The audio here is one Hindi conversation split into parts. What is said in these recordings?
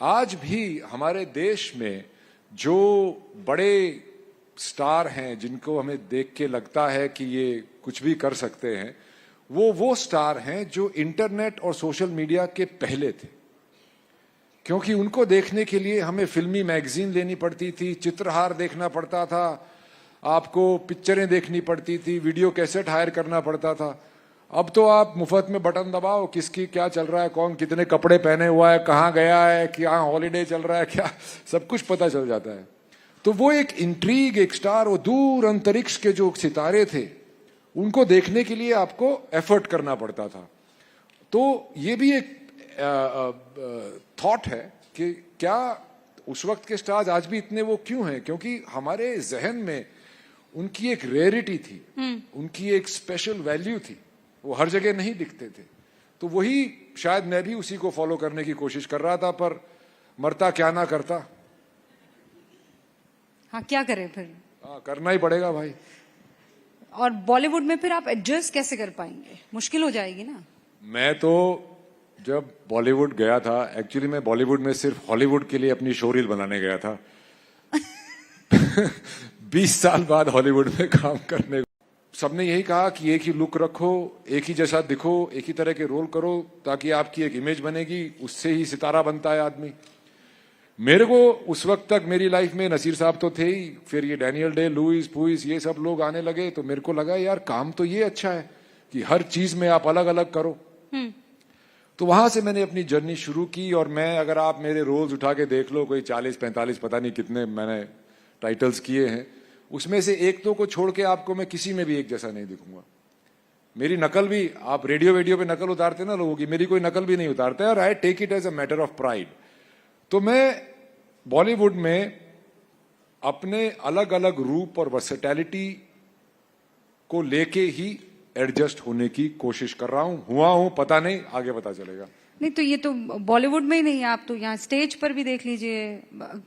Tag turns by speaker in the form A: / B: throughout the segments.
A: आज भी हमारे देश में जो बड़े स्टार हैं जिनको हमें देख के लगता है कि ये कुछ भी कर सकते हैं, वो स्टार हैं जो इंटरनेट और सोशल मीडिया के पहले थे। क्योंकि उनको देखने के लिए हमें फिल्मी मैगजीन लेनी पड़ती थी, चित्रहार देखना पड़ता था, आपको पिक्चरें देखनी पड़ती थी, वीडियो कैसेट हायर करना पड़ता था। अब तो आप मुफ्त में बटन दबाओ, किसकी क्या चल रहा है, कौन कितने कपड़े पहने हुआ है, कहाँ गया है, क्या हॉलीडे चल रहा है, क्या सब कुछ पता चल जाता है। तो वो एक इंट्रीग, एक स्टार, वो दूर अंतरिक्ष के जो सितारे थे उनको देखने के लिए आपको एफर्ट करना पड़ता था। तो ये भी एक थॉट है कि क्या उस वक्त के स्टार्स आज भी इतने वो क्यों हैं? क्योंकि हमारे जहन में उनकी एक रेयरिटी थी, उनकी एक स्पेशल वैल्यू थी, वो हर जगह नहीं दिखते थे। तो वही शायद मैं भी उसी को फॉलो करने की कोशिश कर रहा था, पर मरता क्या ना करता।
B: हाँ, क्या करें फिर?
A: हाँ, करना ही पड़ेगा भाई।
B: और बॉलीवुड में फिर आप एडजस्ट कैसे कर पाएंगे? मुश्किल हो जाएगी ना।
A: मैं तो जब बॉलीवुड गया था, एक्चुअली मैं बॉलीवुड में सिर्फ हॉलीवुड के लिए अपनी शो रील बनाने गया था। 20 साल बाद हॉलीवुड में काम करने, सबने यही कहा कि एक ही लुक रखो, एक ही जैसा दिखो, एक ही तरह के रोल करो, ताकि आपकी एक इमेज बनेगी, उससे ही सितारा बनता है आदमी। मेरे को उस वक्त तक मेरी लाइफ में नसीर साहब तो थे ही, फिर ये डैनियल डे, लुइस पुइस, ये सब लोग आने लगे। तो मेरे को लगा यार काम तो ये अच्छा है कि हर चीज में आप अलग अलग करो। तो वहां से मैंने अपनी जर्नी शुरू की। और मैं, अगर आप मेरे रोल्स उठा के देख लो, कोई 40-45 पता नहीं कितने मैंने टाइटल्स किए हैं, उसमें से एक दो को छोड़ के आपको मैं किसी में भी एक जैसा नहीं दिखूंगा। मेरी नकल भी, आप रेडियो पे नकल उतारते ना लोगों की, मेरी कोई नकल भी नहीं उतारता है, और I take it as a matter of pride. तो मैं बॉलीवुड में अपने अलग अलग रूप और वर्सेटैलिटी को लेके ही एडजस्ट होने की कोशिश कर रहा हूं, पता नहीं, आगे पता चलेगा।
B: नहीं तो ये तो बॉलीवुड में ही नहीं, आप तो यहाँ स्टेज पर भी देख लीजिए,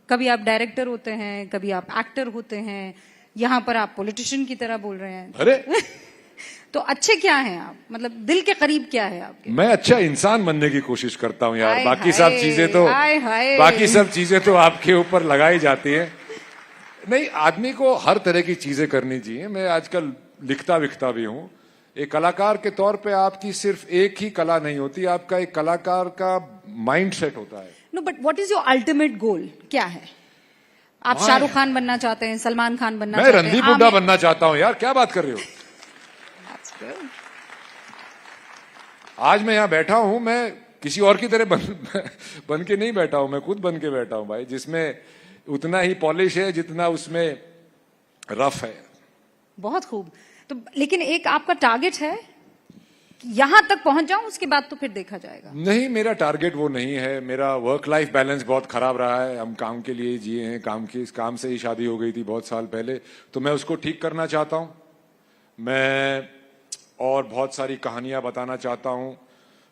B: कभी आप डायरेक्टर होते हैं, कभी आप एक्टर होते हैं, यहाँ पर आप पॉलिटिशियन की तरह बोल रहे हैं।
A: अरे
B: तो अच्छे क्या हैं आप? मतलब दिल के करीब क्या है आपके?
A: मैं अच्छा इंसान बनने की कोशिश करता हूँ यार। बाकी सब चीजें तो आपके ऊपर लगाई जाती है। नहीं, आदमी को हर तरह की चीजें करनी चाहिए। मैं आजकल लिखता विखता भी हूँ। एक कलाकार के तौर पे आपकी सिर्फ एक ही कला नहीं होती, आपका एक कलाकार का माइंड सेट होता है।
B: No, but what is your ultimate goal? क्या है? आप शाहरुख खान बनना चाहते हैं, सलमान खान बनना चाहते हैं?
A: मैं रणदीप हुड्डा बनना चाहता हूँ यार, क्या बात कर रहे हो? आज मैं यहाँ बैठा हूं, मैं किसी और की तरह बन के नहीं बैठा हूं, मैं खुद बन के बैठा हूं भाई, जिसमें उतना ही पॉलिश है जितना उसमें रफ है।
B: बहुत खूब। तो लेकिन एक आपका टारगेट है कि यहां तक पहुंच जाऊं, उसके बाद तो फिर देखा जाएगा?
A: नहीं, मेरा टारगेट वो नहीं है। मेरा वर्क लाइफ बैलेंस बहुत खराब रहा है। हम काम के लिए जिए हैं, काम से ही शादी हो गई थी बहुत साल पहले, तो मैं उसको ठीक करना चाहता हूं। मैं और बहुत सारी कहानियां बताना चाहता हूं,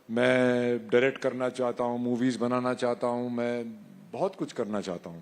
A: मैं डायरेक्ट करना चाहता हूं, मूवीज बनाना चाहता हूं, मैं बहुत कुछ करना चाहता हूं।